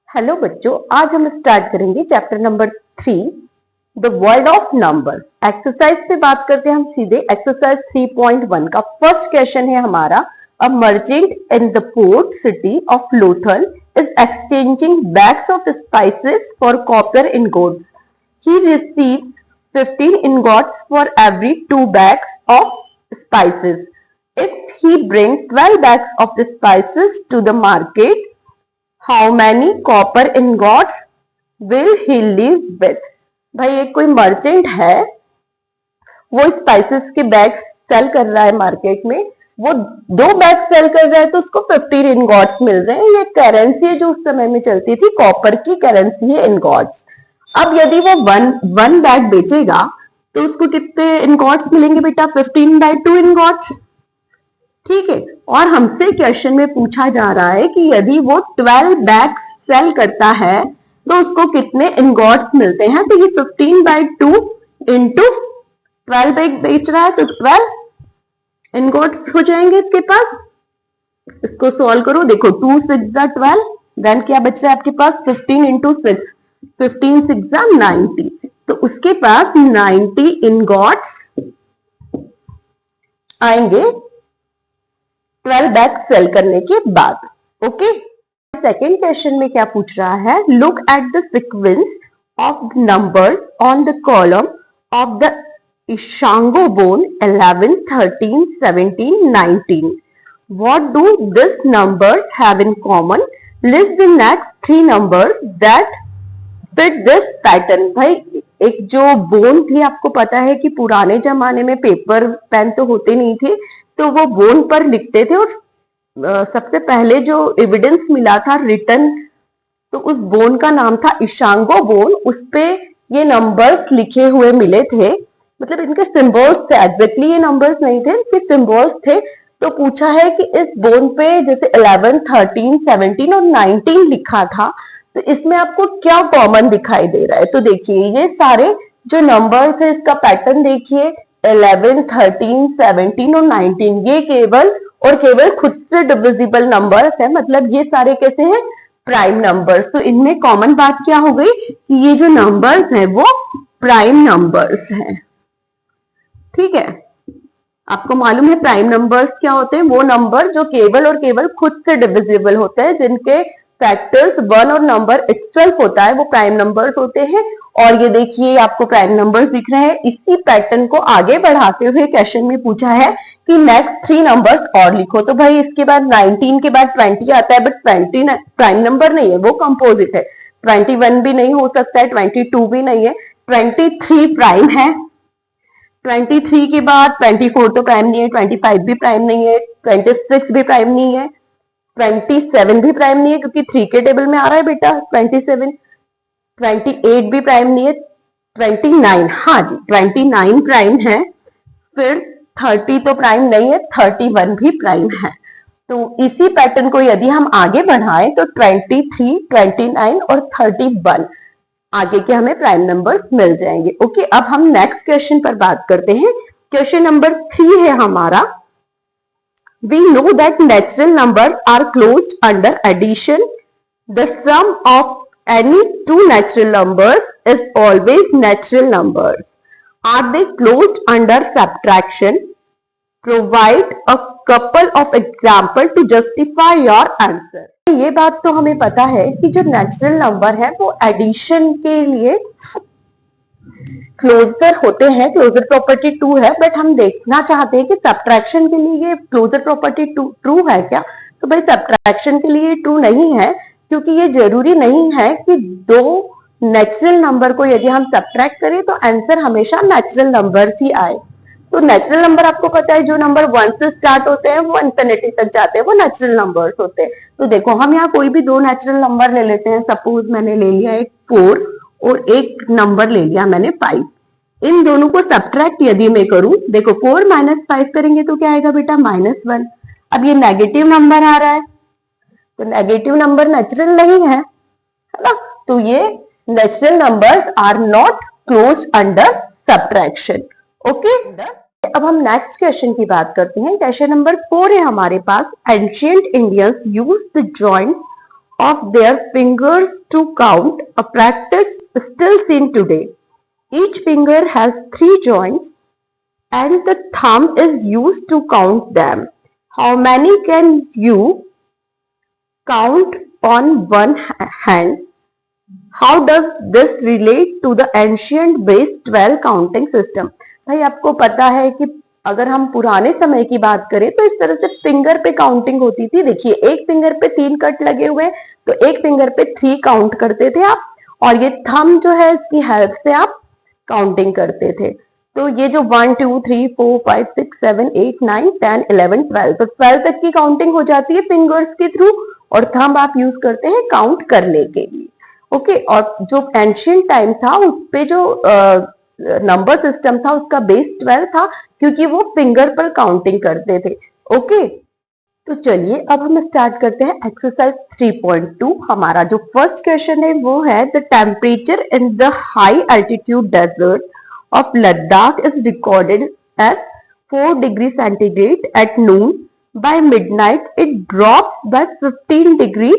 Hello बच्चों, आज हम स्टार्ट करेंगे chapter number 3 the world of number. Exercise पे बात करते हैं हम सीधे। एक्सरसाइज 3.1 का फर्स्ट क्वेश्चन है हमारा, a merchant in the port city of Lothal is exchanging bags of spices for copper ingots. He receives 15 ingots for every 2 bags of spices. If he brings 12 bags of the spices to the market, how many copper ingots will he leave with? भाई एक कोई merchant है, वो spices के bag cell कर रहा है market में। वो 2 बैग सेल कर रहा है तो उसको 15 इनगॉट्स मिल रहे हैं। ये करेंसी है जो उस समय में चलती थी, कॉपर की करेंसी है इनगॉट्स। अब यदि वो वन बैग बेचेगा तो उसको कितने इनगॉट्स मिलेंगे बेटा? 15/2 इनगॉट्स। ठीक है। और हमसे क्वेश्चन में पूछा जा रहा है कि यदि वो 12 बैग सेल करता है तो उसको कितने इनगॉट्स मिलते हैं। तो ये 15/2 इंटू 12 बैग बेच रहा है तो 12 इनगॉट्स हो जाएंगे इसके पास। इसको सॉल्व करो, देखो 2 6 12, देन क्या बच रहा है आपके पास? 15 इंटू 6, 15 6 90। तो उसके पास 90 इनगॉट्स आएंगे 12 बैग सेल करने के बाद। ओके। सेकेंड क्वेश्चन में क्या पूछ रहा है? Look at the sequence of numbers on the column of the Ishango bone 11 13 17 19। What do these numbers have in common? List the next 3 numbers that fit this pattern। भाई एक जो bone थी, आपको पता है कि पुराने जमाने में पेपर पेन तो होते नहीं थे, तो वो बोन पर लिखते थे। और सबसे पहले जो एविडेंस मिला था रिटन, तो उस बोन का नाम था इशांगो बोन। उस पे ये नंबर्स लिखे हुए मिले थे, मतलब इनके सिंबल्स थे। एग्जैक्टली ये नंबर्स नहीं थे, इनके सिंबल्स थे। तो पूछा है कि इस बोन पे जैसे 11 13 17 और 19 लिखा था, तो इसमें आपको क्या कॉमन दिखाई दे रहा है? तो देखिए ये सारे जो नंबर्स है, इसका पैटर्न देखिए, 11 13 17 और 19 ये केवल और केवल खुद से डिविजिबल नंबर्स है। मतलब ये सारे कैसे हैं? Prime numbers. तो इनमें कॉमन बात क्या हो गई कि ये जो नंबर्स हैं वो प्राइम नंबर्स हैं। ठीक है। आपको मालूम है प्राइम नंबर्स क्या होते हैं? वो नंबर जो केवल और केवल खुद से डिविजिबल होते हैं, जिनके फैक्टर्स 1 और नंबर इटसेल्फ होता है, वो प्राइम नंबर्स होते हैं। और ये देखिए आपको प्राइम नंबर्स दिख रहे हैं। इसी पैटर्न को आगे बढ़ाते हुए क्वेश्चन में पूछा है कि नेक्स्ट 3 नंबर्स और लिखो। तो भाई इसके बाद 19 के बाद 20 आता है, बट 20 प्राइम नंबर नहीं है, वो कंपोजिट है। 21 भी नहीं हो सकता है, 22 भी नहीं है, 23 प्राइम है। 23 के बाद 24 तो प्राइम नहीं है, 25 भी प्राइम नहीं है, 26 भी प्राइम नहीं है, 27 भी प्राइम नहीं है क्योंकि 3 के टेबल में आ रहा है बेटा 27। 28 भी प्राइम नहीं है। 29, हाँ जी 29 प्राइम है। फिर 30 तो प्राइम नहीं है, 31 भी प्राइम है। तो इसी पैटर्न को यदि हम आगे बढ़ाएं तो 23, 29 और 31 आगे के हमें प्राइम नंबर्स मिल जाएंगे। ओके, अब हम नेक्स्ट क्वेश्चन पर बात करते हैं। क्वेश्चन नंबर 3 है हमारा, we know that natural numbers are closed under addition. The sum of any two natural numbers is always natural numbers. Are they closed under subtraction? Provide a couple of examples to justify your answer. ये बात तो हमें पता है कि जो natural number है वो एडिशन के लिए क्लोजर होते हैं। क्लोजर प्रॉपर्टी ट्रू है, बट हम देखना चाहते हैं कि सब्ट्रैक्शन के लिए ये क्लोजर प्रॉपर्टी ट्रू है क्या? तो भाई सब्ट्रैक्शन के लिए ट्रू नहीं है, क्योंकि ये जरूरी नहीं है कि 2 नेचुरल नंबर को यदि हम सब्ट्रैक्ट करें तो आंसर हमेशा नेचुरल नंबर ही आए। तो नेचुरल नंबर आपको पता है, जो नंबर 1 से स्टार्ट होते हैं वो इंफिनिटी तक जाते हैं, वो नेचुरल नंबर्स होते हैं। तो देखो हम यहाँ कोई भी 2 नेचुरल नंबर ले लेते हैं। सपोज मैंने ले लिया एक 4 और एक नंबर ले लिया मैंने 5। इन दोनों को सब्ट्रैक्ट यदि मैं करूं, देखो 4 - 5 करेंगे तो क्या आएगा बेटा? -1। अब ये नेगेटिव नंबर आ रहा है, तो नेगेटिव नंबर नेचुरल नहीं है ना? तो ये natural numbers are not closed under subtraction. Okay, अब हम नेक्स्ट क्वेश्चन की बात करते हैं। क्वेश्चन नंबर 4 है हमारे पास, ancient Indians use the joints of their fingers to count, a practice still seen today. Each finger has 3 joints and the thumb is used to count them. How many can you count on one hand? How does this relate to the ancient base 12 counting system? भाई आपको पता है कि अगर हम पुराने समय की बात करें तो इस तरह से फिंगर पे काउंटिंग होती थी। देखिए एक फिंगर पे 3 कट लगे हुए तो एक फिंगर पे 3 काउंट करते थे आप, और ये थंब जो है इसकी हेल्प से आप काउंटिंग करते थे। तो ये जो 1 2 3 4 5 6 7 8 9 10 11 12, तो 12 तक की काउंटिंग हो जाती है फिंगर्स के थ्रू, और थंब आप यूज करते हैं काउंट करने के लिए। ओके, और जो एंशियंट टाइम था उस पे जो नंबर सिस्टम था उसका बेस 12 था, क्योंकि वो फिंगर पर काउंटिंग करते थे। ओके, तो चलिए अब हम स्टार्ट करते हैं एक्सरसाइज 3.2। हमारा जो फर्स्ट क्वेश्चन है वो है the temperature in the high altitude desert of Ladakh is recorded as 4 degree centigrade at noon, by midnight it drops by 15 degree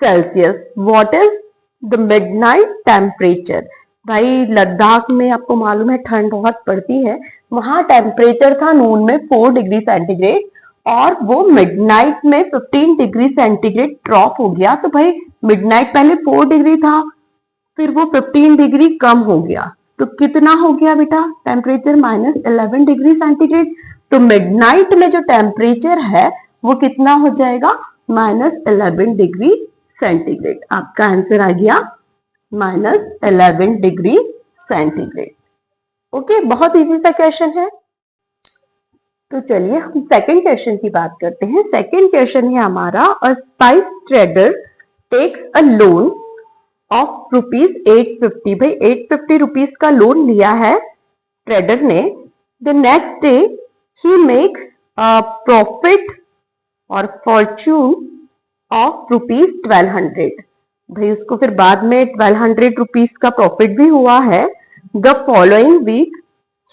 Celsius. What is the midnight temperature? भाई लद्दाख में आपको मालूम है ठंड बहुत पड़ती है, वहां टेम्परेचर था नून में 4 डिग्री सेंटीग्रेड और वो मिडनाइट में 15 डिग्री सेंटीग्रेड ड्रॉप हो गया। तो भाई मिडनाइट पहले 4 डिग्री था, फिर वो 15 डिग्री कम हो गया, तो कितना हो गया बेटा टेम्परेचर? -11 degree centigrade. तो मिडनाइट में जो टेम्परेचर है वो कितना हो जाएगा? -11 डिग्री सेंटीग्रेड। आपका आंसर आ गया -11 डिग्री सेंटीग्रेड। ओके, बहुत इजी सा क्वेश्चन है। तो चलिए हम सेकंड क्वेश्चन की बात करते हैं। सेकंड क्वेश्चन है हमारा, a spice trader takes a loan of ₹850। भाई 850 रुपीज का लोन लिया है ट्रेडर ने। The next day he makes a profit और फॉर्च्यून ऑफ ₹1200। भाई उसको फिर बाद में 1200 रुपीज का प्रॉफिट भी हुआ है। The following week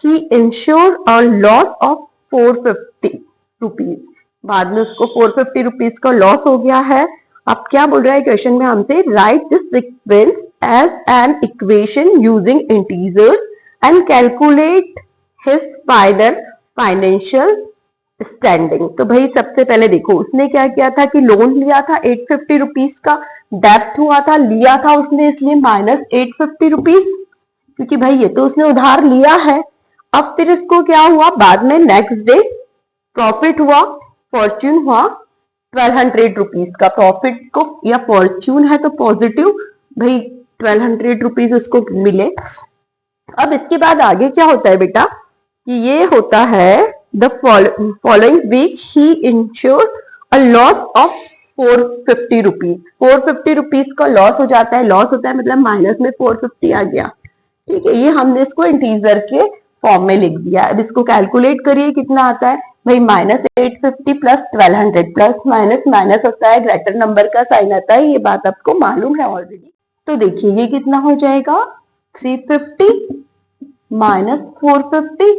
he insure a loss of 450 rupees. बाद में उसको 450 रुपीज का लॉस हो गया है। अब क्या बोल रहा है क्वेश्चन में हमसे? Write this sequence as an equation using integers and calculate his final financial standing. तो भाई सबसे पहले देखो उसने क्या किया था कि लोन लिया था 850 रुपीज का, डेप्थ हुआ था, लिया था उसने इसलिए -850 रुपीज, क्योंकि भाई ये तो उसने उधार लिया है। अब फिर इसको क्या हुआ, बाद में नेक्स्ट डे प्रॉफिट हुआ, फॉर्च्यून हुआ 1200 रुपीज का। प्रॉफिट को या फॉर्च्यून है तो पॉजिटिव, भाई 1200 रुपीज उसको मिले। अब इसके बाद आगे क्या होता है बेटा कि ये होता है the following week he insure a loss of 450 rupees. 450 rupees का लॉस हो जाता है। लॉस होता है मतलब माइनस में 450 आ गया। ठीक है, ये हमने इसको इंटीजर के फॉर्म में लिख दिया। अब इसको कैलकुलेट करिए कितना आता है। भाई -850 प्लस 1200, प्लस माइनस माइनस होता है, ग्रेटर नंबर का साइन आता है, ये बात आपको मालूम है ऑलरेडी। तो देखिए ये कितना हो जाएगा, 350 माइनस 450।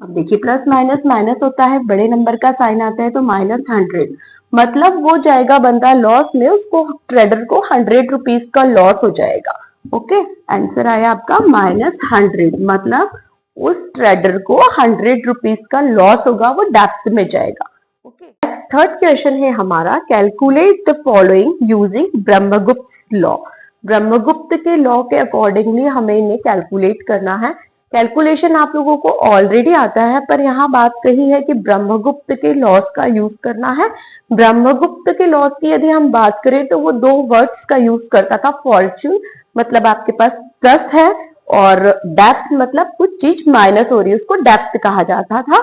अब देखिए प्लस माइनस माइनस होता है, बड़े नंबर का साइन आता है तो -100, मतलब वो जाएगा बंदा लॉस में, उसको ट्रेडर को 100 रुपीज का लॉस हो जाएगा। ओके, आंसर आया आपका -100, मतलब उस ट्रेडर को 100 रुपीज का लॉस होगा, वो डेप्थ में जाएगा। ओके, थर्ड क्वेश्चन है हमारा, calculate the following using Brahmagupta law. Brahmagupta के लॉ के अकॉर्डिंगली हमें इन्हें कैलकुलेट करना है। कैलकुलेशन आप लोगों को ऑलरेडी आता है, पर यहाँ बात कही है कि ब्रह्मगुप्त के लॉस का यूज करना है। ब्रह्मगुप्त के लॉस की यदि हम बात करें तो वो 2 वर्ड्स का यूज करता था। फॉर्च्यून मतलब आपके पास प्लस है, और डेप्थ मतलब कुछ चीज माइनस हो रही है, उसको डेप्थ कहा जाता था।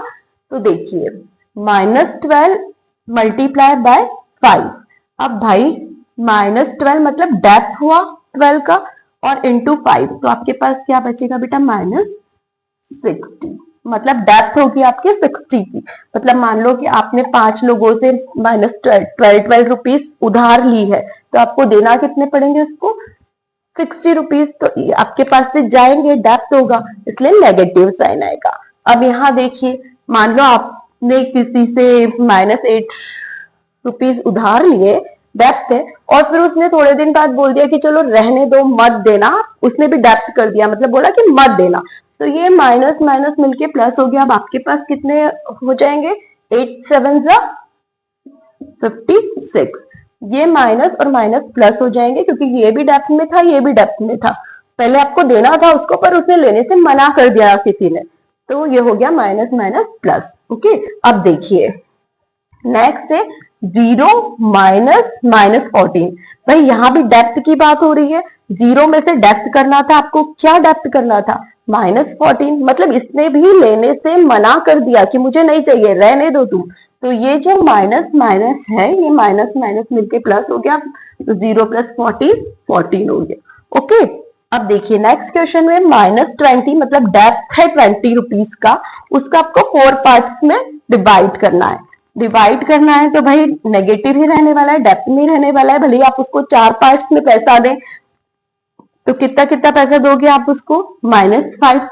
तो देखिए -12 मल्टीप्लाई बाय 5। अब भाई -12 मतलब डेप्थ हुआ 12 का, और इंटू 5, तो आपके पास क्या बचेगा बेटा -60, मतलब डेप्थ होगी आपके 60 की। मतलब मान लो कि आपने 5 लोगों से -12 रुपीज उधार ली है, तो आपको देना कितने पड़ेंगे उसको? 60 रुपीज। तो आपके पास से जाएंगे, डेप्थ होगा, इसलिए नेगेटिव साइन आएगा। अब यहाँ देखिए, मान लो आपने किसी से -8 रुपीज उधार लिए, डेप्थ है, और फिर उसने थोड़े दिन बाद बोल दिया कि चलो रहने दो, मत देना, उसने भी डेप्थ कर दिया, मतलब बोला कि मत देना। तो ये माइनस माइनस मिलके प्लस हो गया। अब आपके पास कितने हो जाएंगे, 8 7 56। ये माइनस और माइनस प्लस हो जाएंगे क्योंकि ये भी डेप्थ में था, ये भी डेप्थ में था। पहले आपको देना था उसको, पर उसने लेने से मना कर दिया किसी ने, तो ये हो गया माइनस माइनस प्लस। ओके, अब देखिए नेक्स्ट है 0 माइनस माइनस 14। भाई यहाँ भी डेप्थ की बात हो रही है, 0 में से डेप्थ करना था आपको, क्या डेप्थ करना था, -14। मतलब इसने भी लेने से मना कर दिया कि मुझे नहीं चाहिए, रहने दो तुम। तो ये जो माइनस माइनस है, ये माइनस माइनस मिलके प्लस हो गया, तो 0 + 14 14 हो गया। ओके, अब देखिए नेक्स्ट क्वेश्चन में -20, मतलब डेप्थ है 20 रुपीज का, उसका आपको 4 पार्ट्स में डिवाइड करना है। डिवाइड करना है तो भाई नेगेटिव ही रहने वाला है, डेप्थ में रहने वाला है, भले ही आप उसको 4 पार्ट्स में पैसा दें, तो कितना कितना पैसा दोगे आप उसको, -5।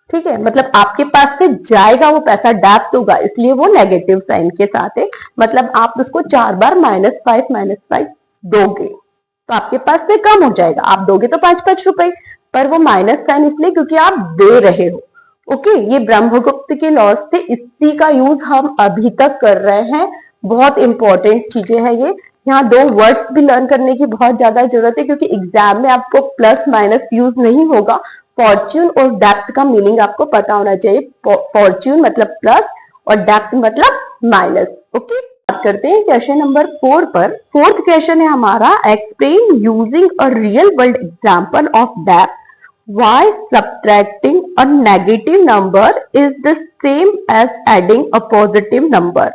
ठीक है, मतलब आपके पास से जाएगा वो पैसा, डेप्थ होगा, इसलिए वो नेगेटिव साइन के साथ है। मतलब आप उसको 4 बार -5 दोगे, तो आपके पास से कम हो जाएगा। आप दोगे तो 5 रुपए, पर वो माइनस साइन इसलिए क्योंकि आप दे रहे हो। ओके, ये ब्रह्मगुप्त के लॉज थे, इसी का यूज हम अभी तक कर रहे हैं। बहुत इंपॉर्टेंट चीजें हैं ये। यहाँ 2 वर्ड्स भी लर्न करने की बहुत ज्यादा जरूरत है, क्योंकि एग्जाम में आपको प्लस माइनस यूज नहीं होगा। फॉर्च्यून और डेप्थ का मीनिंग आपको पता होना चाहिए। फॉर्च्यून मतलब प्लस और डेप्थ मतलब माइनस। ओके, बात करते हैं क्वेश्चन नंबर 4 पर। फोर्थ क्वेश्चन है हमारा, explain using a real world example of depth why subtracting a negative number is the same as adding a positive number।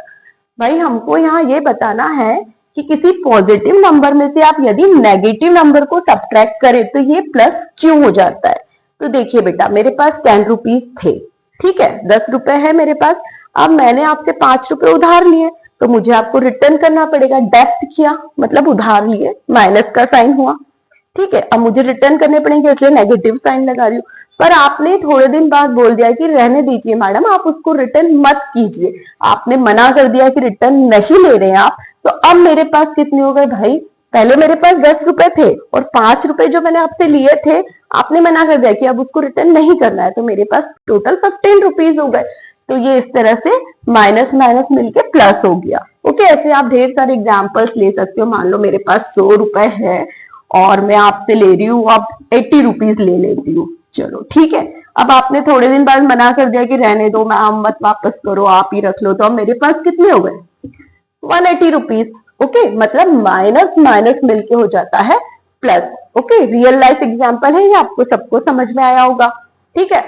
भाई हमको यहाँ ये बताना है कि किसी पॉजिटिव नंबर में से आप यदि नेगेटिव नंबर को सब्ट्रैक्ट करें तो ये प्लस क्यों हो जाता है। तो देखिए बेटा, मेरे पास 10 रुपीज थे, ठीक है, 10 रुपए है मेरे पास। अब मैंने आपसे 5 रुपए उधार लिए, तो मुझे आपको रिटर्न करना पड़ेगा। डेप्थ किया मतलब उधार लिए, माइनस का साइन हुआ, ठीक है। अब मुझे रिटर्न करने पड़ेंगे, इसलिए नेगेटिव साइन लगा रही हूँ। पर आपने थोड़े दिन बाद बोल दिया कि रहने दीजिए मैडम, आप उसको रिटर्न मत कीजिए, आपने मना कर दिया कि रिटर्न नहीं ले रहे हैं आप। तो अब मेरे पास कितने हो गए भाई, पहले मेरे पास 10 रुपए थे और 5 रुपए जो मैंने आपसे लिए थे, आपने मना कर दिया कि अब उसको रिटर्न नहीं करना है, तो मेरे पास टोटल 15 रुपीज हो गए। तो ये इस तरह से माइनस माइनस मिलके प्लस हो गया। ओके, ऐसे आप ढेर सारे एग्जाम्पल्स ले सकते हो। मान लो मेरे पास 100 रुपए है और मैं आपसे ले रही हूँ, अब 80 रुपीज ले लेती हूँ, चलो ठीक है। अब आपने थोड़े दिन बाद मना कर दिया कि रहने दो मैम, मत वापस करो, आप ही रख लो। तो अब मेरे पास कितने हो गए, 180 रुपीज। ओके, मतलब माइनस माइनस मिलके हो जाता है plus. Okay, real life example है ये, आपको सबको समझ में आया होगा, ठीक है।